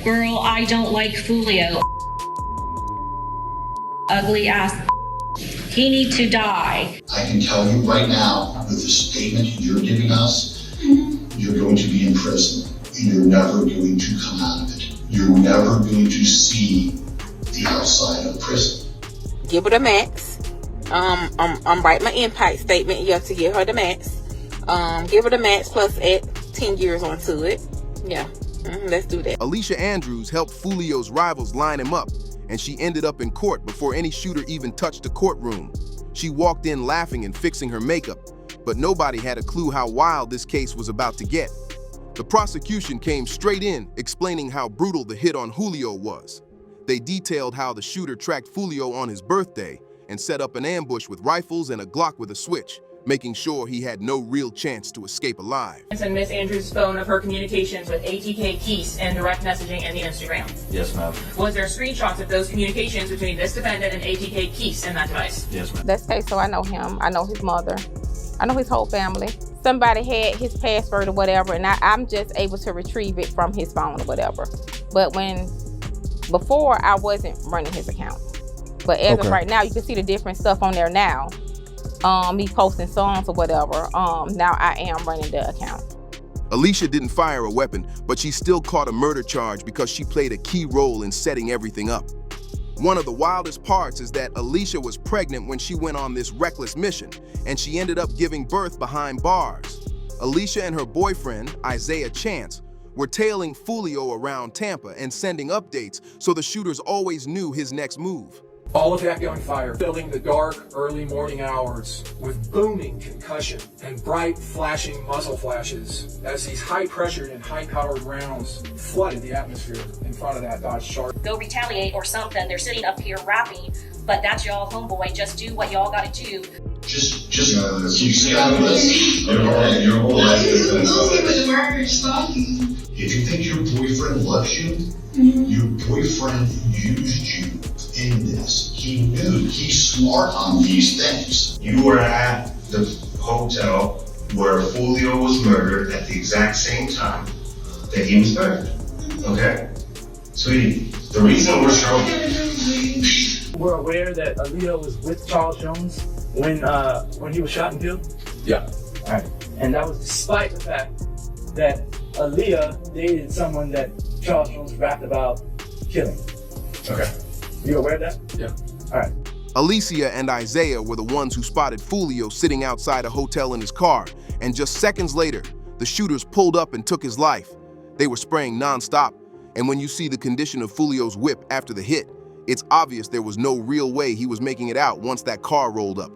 Girl, I don't like Foolio. Ugly ass. He needs to die. I can tell you right now, with the statement you're giving us, you're going to be in prison, and you're never going to come out of it. You're never going to see the outside of prison. Give her the max. I'm writing my impact statement. You have to give her the max. Give her the max plus add 10 years onto it. Yeah, let's do that. Alicia Andrews helped Foolio's rivals line him up, and she ended up in court before any shooter even touched the courtroom. She walked in laughing and fixing her makeup, but nobody had a clue how wild this case was about to get. The prosecution came straight in, explaining how brutal the hit on Julio was. They detailed how the shooter tracked Foolio on his birthday and set up an ambush with rifles and a Glock with a switch, making sure he had no real chance to escape alive. And Miss Andrews' phone of her communications with ATK Keese and direct messaging and the Instagram. Yes, ma'am. Was there screenshots of those communications between this defendant and ATK Keese in that device? Yes, ma'am. That's okay, so I know him. I know his mother. I know his whole family. Somebody had his password or whatever, and I'm just able to retrieve it from his phone or whatever. But before, I wasn't running his account. But as of right now, you can see the different stuff on there now. Me posting songs or whatever. Now I am running the account. Alicia didn't fire a weapon, but she still caught a murder charge because she played a key role in setting everything up. One of the wildest parts is that Alicia was pregnant when she went on this reckless mission, and she ended up giving birth behind bars. Alicia and her boyfriend, Isaiah Chance, were tailing Foolio around Tampa and sending updates so the shooters always knew his next move. All of that on fire, filling the dark, early morning hours with booming concussion and bright, flashing muzzle flashes as these high-pressured and high-powered rounds flooded the atmosphere in front of that Dodge Charger. Go retaliate or something. They're sitting up here rapping, but that's y'all homeboy. Just do what y'all gotta do. Just keep scaling this. Your whole life is if you think your boyfriend loves you, your boyfriend used you in this. He knew. He's smart on these things. You were at the hotel where Foolio was murdered at the exact same time that he was murdered. Okay? Sweetie, the reason we're showing... We're aware that Aaliyah was with Charles Jones when he was shot and killed? Yeah. All right. And that was despite the fact that Aaliyah dated someone that Charles Jones rapped about killing. Okay. You aware of that? Yeah. All right. Alicia and Isaiah were the ones who spotted Foolio sitting outside a hotel in his car, and just seconds later, the shooters pulled up and took his life. They were spraying nonstop, and when you see the condition of Foolio's whip after the hit, it's obvious there was no real way he was making it out once that car rolled up.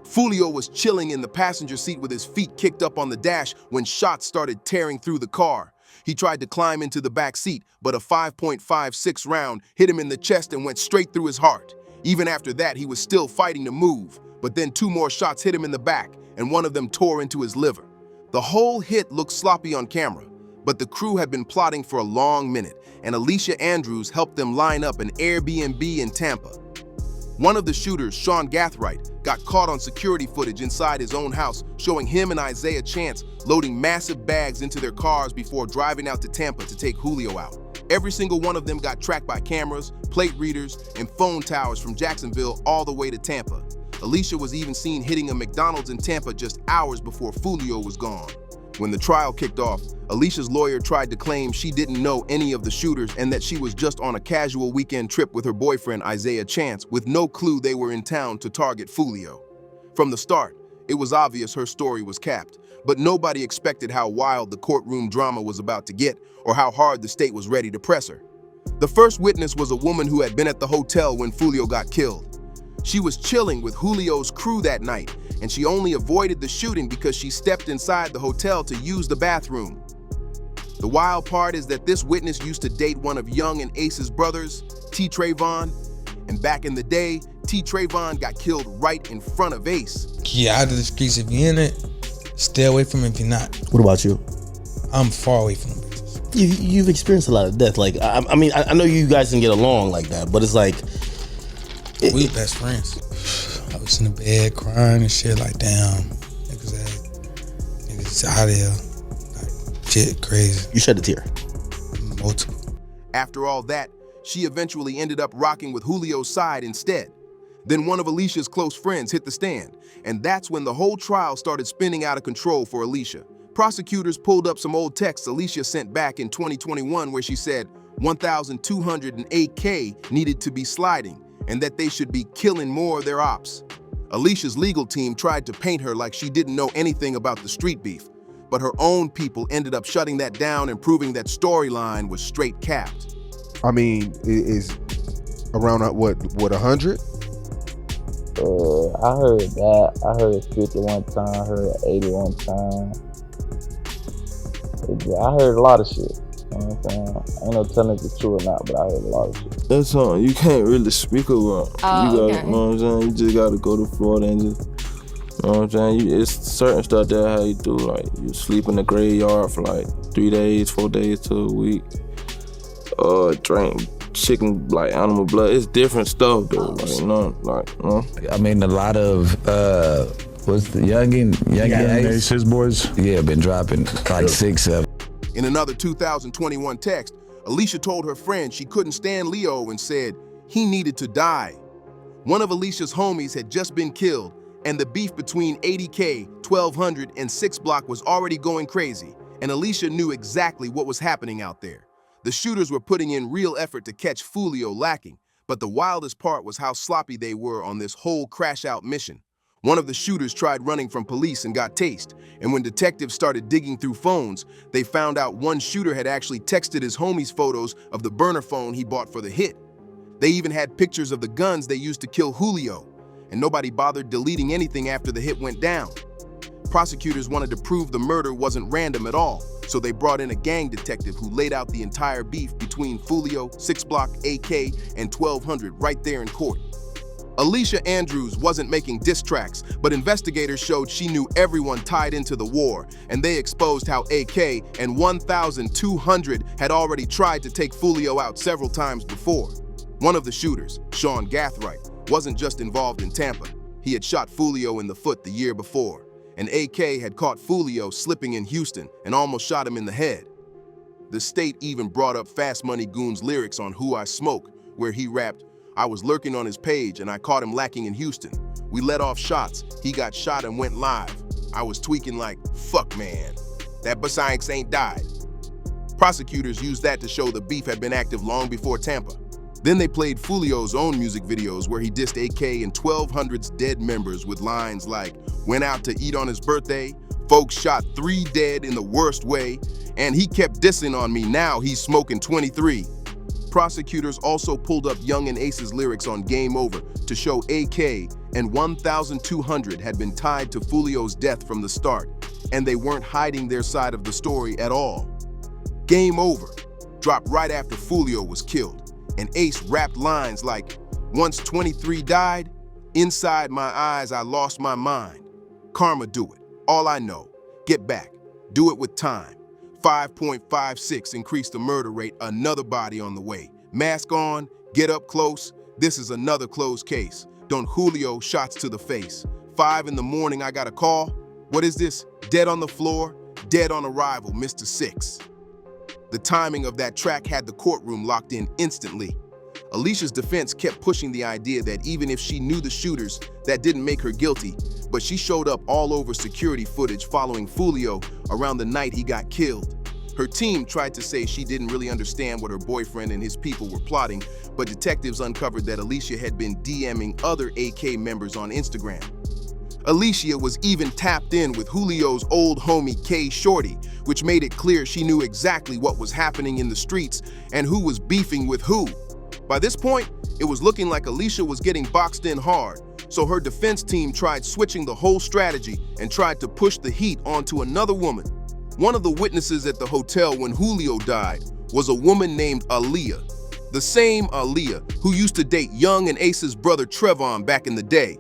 Foolio was chilling in the passenger seat with his feet kicked up on the dash when shots started tearing through the car. He tried to climb into the back seat, but a 5.56 round hit him in the chest and went straight through his heart. Even after that, he was still fighting to move, but then 2 more shots hit him in the back, and one of them tore into his liver. The whole hit looked sloppy on camera, but the crew had been plotting for a long minute, and Alicia Andrews helped them line up an Airbnb in Tampa. One of the shooters, Sean Gathright, got caught on security footage inside his own house, showing him and Isaiah Chance loading massive bags into their cars before driving out to Tampa to take Julio out. Every single one of them got tracked by cameras, plate readers, and phone towers from Jacksonville all the way to Tampa. Alicia was even seen hitting a McDonald's in Tampa just hours before Foolio was gone. When the trial kicked off, Alicia's lawyer tried to claim she didn't know any of the shooters and that she was just on a casual weekend trip with her boyfriend Isaiah Chance with no clue they were in town to target Foolio. From the start, it was obvious her story was capped, but nobody expected how wild the courtroom drama was about to get or how hard the state was ready to press her. The first witness was a woman who had been at the hotel when Foolio got killed. She was chilling with Julio's crew that night, and she only avoided the shooting because she stepped inside the hotel to use the bathroom. The wild part is that this witness used to date one of Young and Ace's brothers, T. Trayvon, and back in the day, T. Trayvon got killed right in front of Ace. Keep out of the streets if you're in it, stay away from it if you're not. What about you? I'm far away from them. You've experienced a lot of death. Like, I mean, I know you guys didn't get along like that, but it's like... We were best friends. I was in the bed crying and shit like, damn, niggas out here, like, shit crazy. You shed a tear? Multiple. After all that, she eventually ended up rocking with Julio's side instead. Then one of Alicia's close friends hit the stand, and that's when the whole trial started spinning out of control for Alicia. Prosecutors pulled up some old texts Alicia sent back in 2021 where she said 1,208K needed to be sliding and that they should be killing more of their ops. Alicia's legal team tried to paint her like she didn't know anything about the street beef, but her own people ended up shutting that down and proving that storyline was straight capped. I mean, is around what 100? I heard that. I heard 50 one time. I heard 80 one time. Yeah, I heard a lot of shit. You know what I'm saying? I ain't no telling if it's true or not, but I heard a lot of shit. That's something you can't really speak about. Oh, you gotta, okay. you know what I'm saying? You just gotta go to Florida and just, you know what I'm saying? It's certain stuff that how you do, like you sleep in the graveyard for like 3 days, 4 days to a week. Drink chicken, like animal blood. It's different stuff though, like, you know, like, you know? I mean, a lot of, what's the Youngin Ace? His boys. Yeah, been dropping like 6, 7. In another 2021 text, Alicia told her friend she couldn't stand Leo and said he needed to die. One of Alicia's homies had just been killed, and the beef between 80K, 1200, and 6 Block was already going crazy, and Alicia knew exactly what was happening out there. The shooters were putting in real effort to catch Foolio lacking, but the wildest part was how sloppy they were on this whole crash-out mission. One of the shooters tried running from police and got tased, and when detectives started digging through phones, they found out one shooter had actually texted his homies photos of the burner phone he bought for the hit. They even had pictures of the guns they used to kill Julio, and nobody bothered deleting anything after the hit went down. Prosecutors wanted to prove the murder wasn't random at all, so they brought in a gang detective who laid out the entire beef between Foolio, 6 Block, AK, and 1200 right there in court. Alicia Andrews wasn't making diss tracks, but investigators showed she knew everyone tied into the war, and they exposed how AK and 1,200 had already tried to take Foolio out several times before. One of the shooters, Sean Gathright, wasn't just involved in Tampa. He had shot Foolio in the foot the year before, and AK had caught Foolio slipping in Houston and almost shot him in the head. The state even brought up Fast Money Goon's lyrics on Who I Smoke, where he rapped, "I was lurking on his page and I caught him lacking in Houston. We let off shots, he got shot and went live. I was tweaking like, fuck man, that Basanks ain't died." Prosecutors used that to show the beef had been active long before Tampa. Then they played Foolio's own music videos where he dissed AK and 1200's dead members with lines like, "Went out to eat on his birthday, folks shot 3 dead in the worst way, and he kept dissing on me, now he's smoking 23. Prosecutors also pulled up Young and Ace's lyrics on Game Over to show AK and 1,200 had been tied to Foolio's death from the start, and they weren't hiding their side of the story at all. Game Over dropped right after Foolio was killed, and Ace rapped lines like, "Once 23 died, inside my eyes I lost my mind. Karma do it, all I know, get back, do it with time. 5.56 increase the murder rate, another body on the way. Mask on, get up close, this is another closed case. Don Julio shots to the face. 5 in the morning I got a call, what is this? Dead on the floor, dead on arrival, Mr. 6. The timing of that track had the courtroom locked in instantly. Alicia's defense kept pushing the idea that even if she knew the shooters, that didn't make her guilty, but she showed up all over security footage following Foolio around the night he got killed. Her team tried to say she didn't really understand what her boyfriend and his people were plotting, but detectives uncovered that Alicia had been DMing other AK members on Instagram. Alicia was even tapped in with Julio's old homie K Shorty, which made it clear she knew exactly what was happening in the streets and who was beefing with who. By this point, it was looking like Alicia was getting boxed in hard, so her defense team tried switching the whole strategy and tried to push the heat onto another woman. One of the witnesses at the hotel when Julio died was a woman named Aaliyah, the same Aaliyah who used to date Young and Ace's brother Trevon back in the day.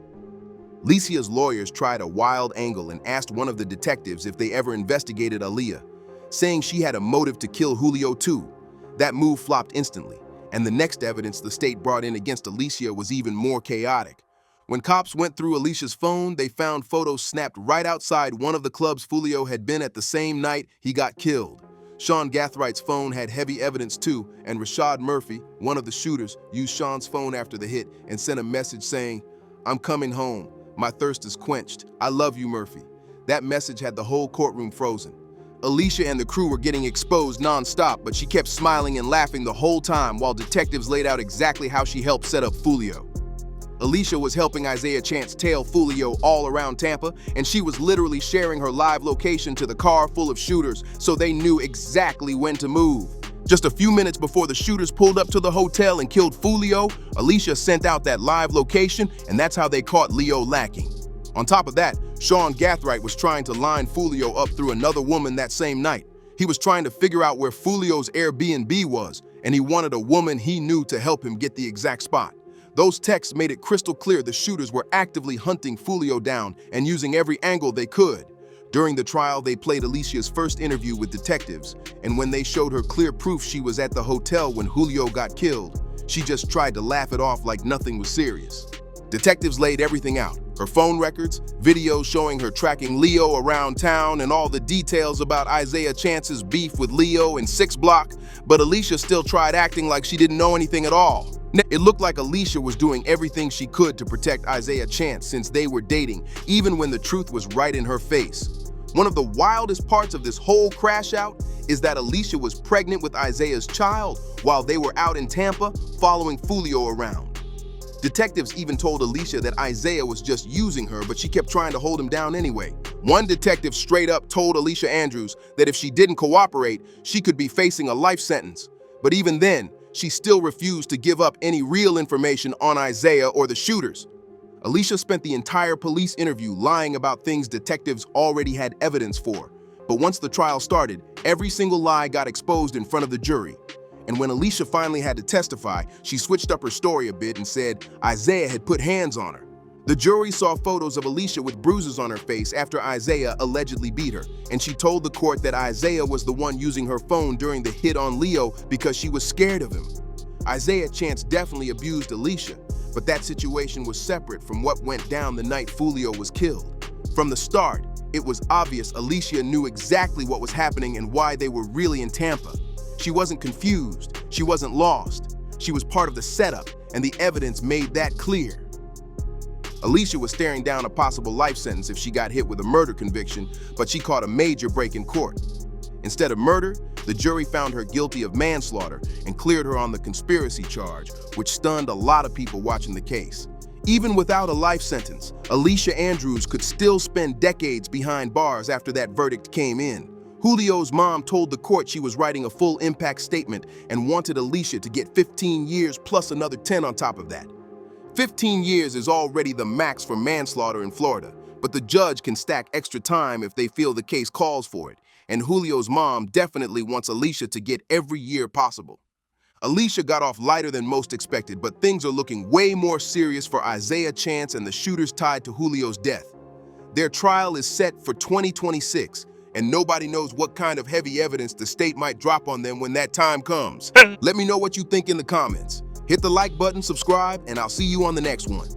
Alicia's lawyers tried a wild angle and asked one of the detectives if they ever investigated Aaliyah, saying she had a motive to kill Julio too. That move flopped instantly, and the next evidence the state brought in against Alicia was even more chaotic. When cops went through Alicia's phone, they found photos snapped right outside one of the clubs Foolio had been at the same night he got killed. Sean Gathwright's phone had heavy evidence too, and Rashad Murphy, one of the shooters, used Sean's phone after the hit and sent a message saying, "I'm coming home. My thirst is quenched. I love you, Murphy." That message had the whole courtroom frozen. Alicia and the crew were getting exposed non-stop, but she kept smiling and laughing the whole time while detectives laid out exactly how she helped set up Foolio. Alicia was helping Isaiah Chance tail Foolio all around Tampa, and she was literally sharing her live location to the car full of shooters so they knew exactly when to move. Just a few minutes before the shooters pulled up to the hotel and killed Foolio, Alicia sent out that live location, and that's how they caught Leo lacking. On top of that, Sean Gathwright was trying to line Foolio up through another woman that same night. He was trying to figure out where Foolio's Airbnb was, and he wanted a woman he knew to help him get the exact spot. Those texts made it crystal clear the shooters were actively hunting Foolio down and using every angle they could. During the trial, they played Alicia's first interview with detectives, and when they showed her clear proof she was at the hotel when Julio got killed, she just tried to laugh it off like nothing was serious. Detectives laid everything out, her phone records, videos showing her tracking Leo around town, and all the details about Isaiah Chance's beef with Leo in 6 Block, but Alicia still tried acting like she didn't know anything at all. It looked like Alicia was doing everything she could to protect Isaiah Chance since they were dating, even when the truth was right in her face. One of the wildest parts of this whole crash out is that Alicia was pregnant with Isaiah's child while they were out in Tampa following Foolio around. Detectives even told Alicia that Isaiah was just using her, but she kept trying to hold him down anyway. One detective straight up told Alicia Andrews that if she didn't cooperate, she could be facing a life sentence. But even then, she still refused to give up any real information on Isaiah or the shooters. Alicia spent the entire police interview lying about things detectives already had evidence for. But once the trial started, every single lie got exposed in front of the jury. And when Alicia finally had to testify, she switched up her story a bit and said Isaiah had put hands on her. The jury saw photos of Alicia with bruises on her face after Isaiah allegedly beat her, and she told the court that Isaiah was the one using her phone during the hit on Leo because she was scared of him. Isaiah Chance definitely abused Alicia, but that situation was separate from what went down the night Foolio was killed. From the start, it was obvious Alicia knew exactly what was happening and why they were really in Tampa. She wasn't confused, she wasn't lost. She was part of the setup, and the evidence made that clear. Alicia was staring down a possible life sentence if she got hit with a murder conviction, but she caught a major break in court. Instead of murder, the jury found her guilty of manslaughter and cleared her on the conspiracy charge, which stunned a lot of people watching the case. Even without a life sentence, Alicia Andrews could still spend decades behind bars after that verdict came in. Julio's mom told the court she was writing a full impact statement and wanted Alicia to get 15 years plus another 10 on top of that. 15 years is already the max for manslaughter in Florida, but the judge can stack extra time if they feel the case calls for it, and Julio's mom definitely wants Alicia to get every year possible. Alicia got off lighter than most expected, but things are looking way more serious for Isaiah Chance and the shooters tied to Julio's death. Their trial is set for 2026, and nobody knows what kind of heavy evidence the state might drop on them when that time comes. Let me know what you think in the comments. Hit the like button, subscribe, and I'll see you on the next one.